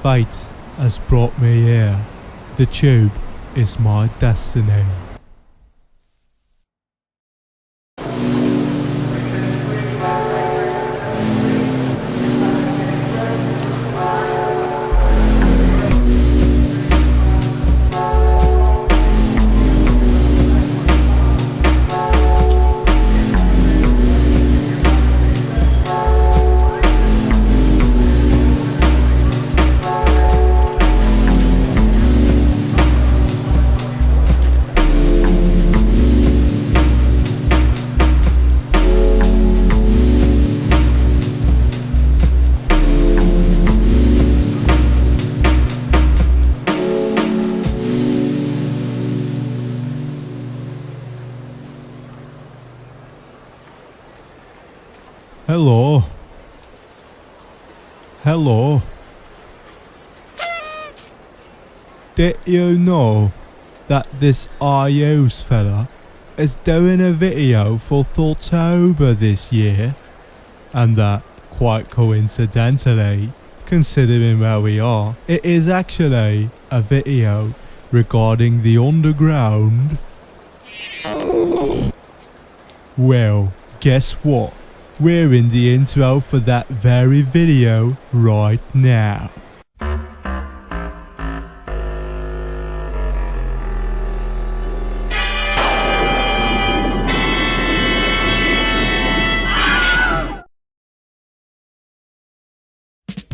Fate has brought me here. The tube is my destiny. Hello? Hello? Did you know that this ThorHighHeels fella is doing a video for Thortober this year? And that, quite coincidentally, considering where we are, it is actually a video regarding the underground. Well, guess what? We're in the intro for that very video right now.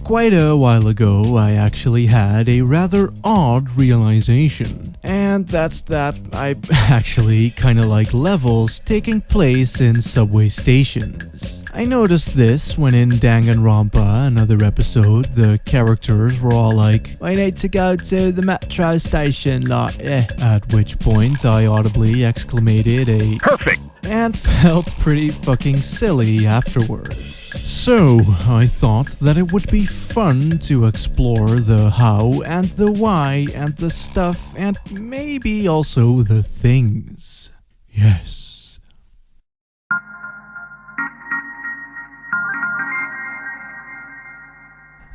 Quite a while ago, I actually had a rather odd realization, and that's that I actually kinda like levels taking place in subway stations. I noticed this when in Danganronpa, another episode, the characters were all like, "I need to go to the metro station, like, at which point I audibly exclamated a "Perfect!" and felt pretty fucking silly afterwards. So, I thought that it would be fun to explore the how and the why and the stuff and maybe also the things. Yes.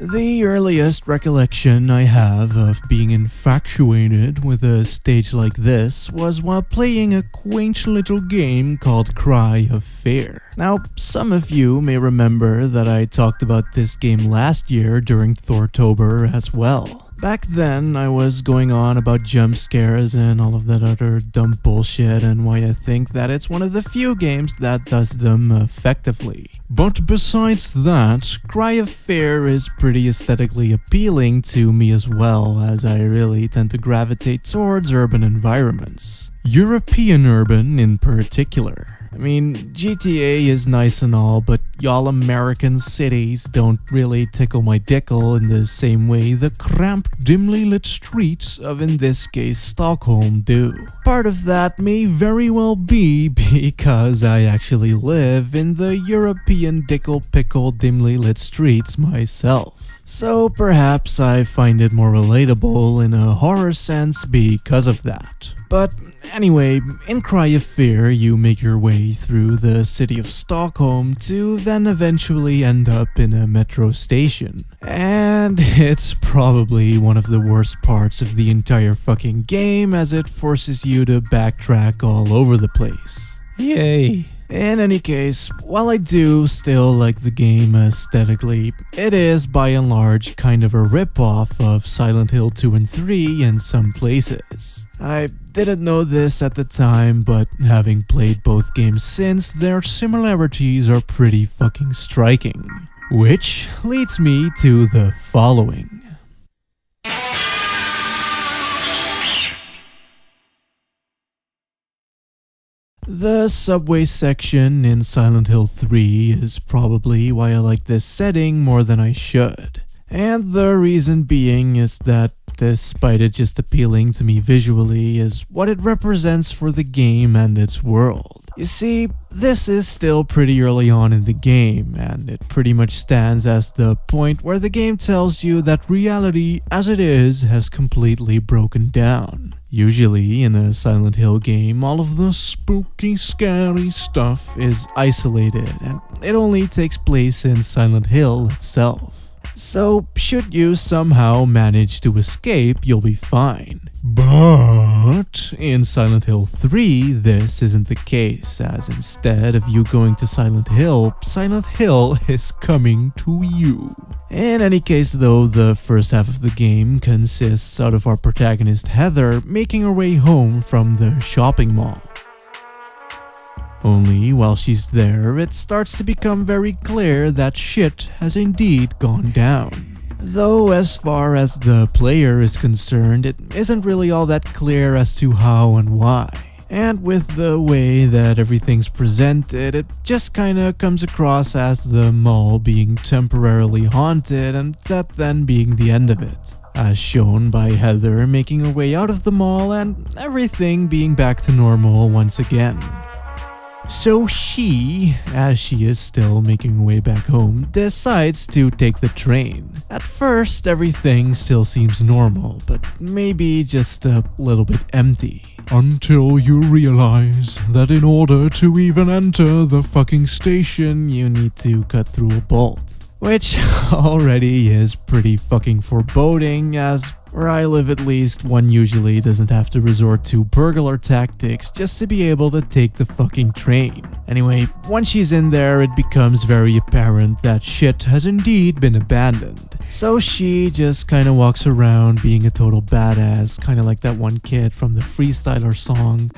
The earliest recollection I have of being infatuated with a stage like this was while playing a quaint little game called Cry of Fear. Now, some of you may remember that I talked about this game last year during Thortober as well. Back then, I was going on about jump scares and all of that other dumb bullshit and why I think that it's one of the few games that does them effectively. But besides that, Cry of Fear is pretty aesthetically appealing to me as well, as I really tend to gravitate towards urban environments. European urban in particular. I mean, GTA is nice and all, but y'all American cities don't really tickle my dickle in the same way the cramped, dimly lit streets of, in this case, Stockholm do. Part of that may very well be because I actually live in the European dickle-pickle dimly lit streets myself. So perhaps I find it more relatable in a horror sense because of that. But anyway, in Cry of Fear, you make your way through the city of Stockholm to then eventually end up in a metro station. And it's probably one of the worst parts of the entire fucking game, as it forces you to backtrack all over the place. Yay. In any case, while I do still like the game aesthetically, it is by and large kind of a rip-off of Silent Hill 2 and 3 in some places. I didn't know this at the time, but having played both games since, their similarities are pretty fucking striking. Which leads me to the following. The subway section in Silent Hill 3 is probably why I like this setting more than I should. And the reason being is that, despite it just appealing to me visually, is what it represents for the game and its world. You see, this is still pretty early on in the game, and it pretty much stands as the point where the game tells you that reality as it is has completely broken down. Usually, in a Silent Hill game, all of the spooky, scary stuff is isolated, and it only takes place in Silent Hill itself. So should you somehow manage to escape, you'll be fine. But in Silent Hill 3, this isn't the case, as instead of you going to Silent Hill is coming to you. In any case though, the first half of the game consists out of our protagonist Heather making her way home from the shopping mall. Only while she's there, it starts to become very clear that shit has indeed gone down. Though as far as the player is concerned, it isn't really all that clear as to how and why. And with the way that everything's presented, it just kinda comes across as the mall being temporarily haunted and that then being the end of it. As shown by Heather making her way out of the mall and everything being back to normal once again. So she, as she is still making her way back home, decides to take the train. At first, everything still seems normal, but maybe just a little bit empty. Until you realize that in order to even enter the fucking station, you need to cut through a bolt. Which already is pretty fucking foreboding, as where I live at least, one usually doesn't have to resort to burglar tactics just to be able to take the fucking train. Anyway, once she's in there, it becomes very apparent that shit has indeed been abandoned. So she just kinda walks around being a total badass, kinda like that one kid from the Freestyler song.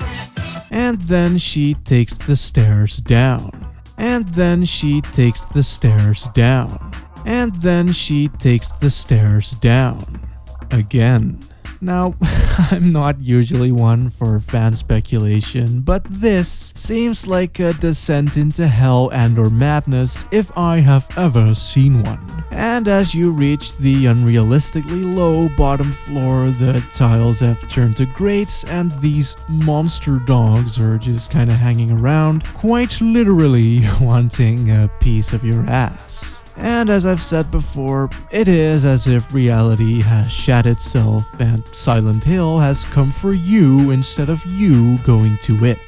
And then she takes the stairs down. And then she takes the stairs down. And then she takes the stairs down. Again. Now, I'm not usually one for fan speculation, but this seems like a descent into hell and/or madness if I have ever seen one. And as you reach the unrealistically low bottom floor, the tiles have turned to grates and these monster dogs are just kinda hanging around, quite literally wanting a piece of your ass. And as I've said before, it is as if reality has shat itself and Silent Hill has come for you instead of you going to it.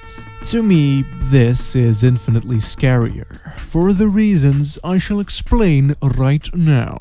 To me, this is infinitely scarier, for the reasons I shall explain right now.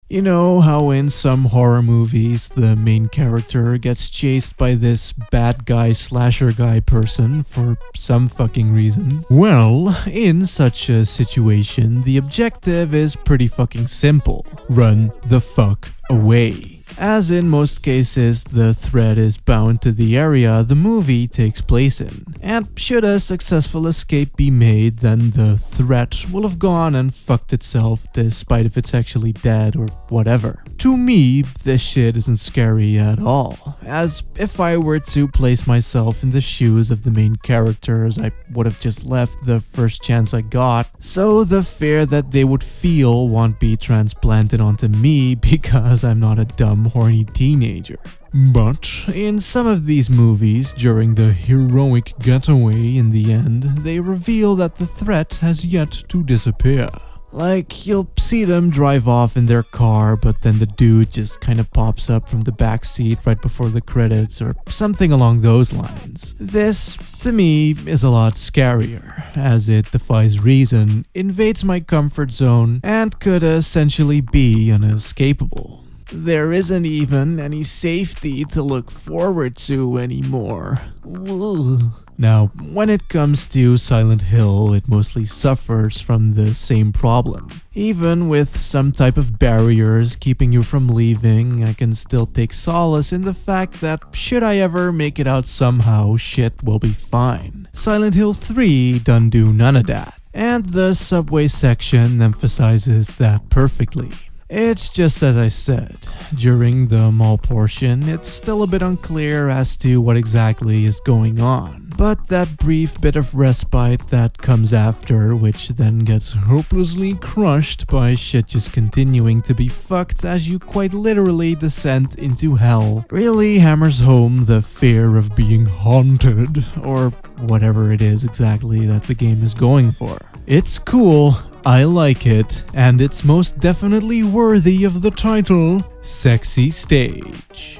You know how in some horror movies, the main character gets chased by this bad guy slasher guy person for some fucking reason? Well, in such a situation, the objective is pretty fucking simple. Run the fuck away. As in most cases, the threat is bound to the area the movie takes place in. And should a successful escape be made, then the threat will have gone and fucked itself despite if it's actually dead or whatever. To me, this shit isn't scary at all, as if I were to place myself in the shoes of the main characters, I would have just left the first chance I got, so the fear that they would feel won't be transplanted onto me because I'm not a dumb horny teenager. But in some of these movies, during the heroic getaway in the end, they reveal that the threat has yet to disappear. Like, you'll see them drive off in their car, but then the dude just kind of pops up from the back seat right before the credits or something along those lines. This, to me, is a lot scarier, as it defies reason, invades my comfort zone, and could essentially be unescapable. There isn't even any safety to look forward to anymore. Ugh. Now, when it comes to Silent Hill, it mostly suffers from the same problem. Even with some type of barriers keeping you from leaving, I can still take solace in the fact that should I ever make it out somehow, shit will be fine. Silent Hill 3 done do none of that. And the subway section emphasizes that perfectly. It's just as I said, during the mall portion, it's still a bit unclear as to what exactly is going on. But that brief bit of respite that comes after, which then gets hopelessly crushed by shit just continuing to be fucked as you quite literally descend into hell, really hammers home the fear of being haunted, or whatever it is exactly that the game is going for. It's cool. I like it, and it's most definitely worthy of the title, Sexy Stage.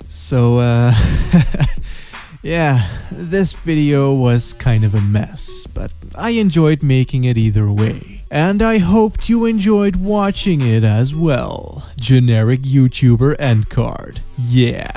So, Yeah, this video was kind of a mess, but I enjoyed making it either way. And I hoped you enjoyed watching it as well. Generic YouTuber end card. Yeah.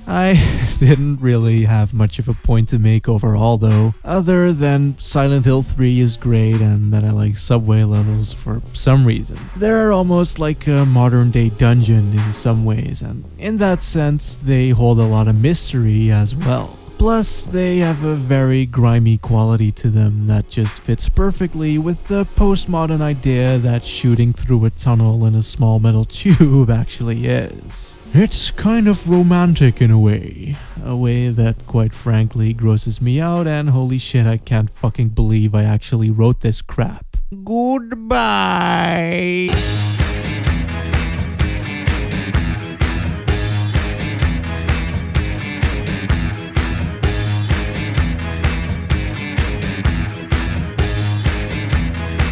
I didn't really have much of a point to make overall though, other than Silent Hill 3 is great and that I like subway levels for some reason. They're almost like a modern day dungeon in some ways, and in that sense they hold a lot of mystery as well. Plus, they have a very grimy quality to them that just fits perfectly with the postmodern idea that shooting through a tunnel in a small metal tube actually is. It's kind of romantic in a way that quite frankly grosses me out, and holy shit, I can't fucking believe I actually wrote this crap. Goodbye!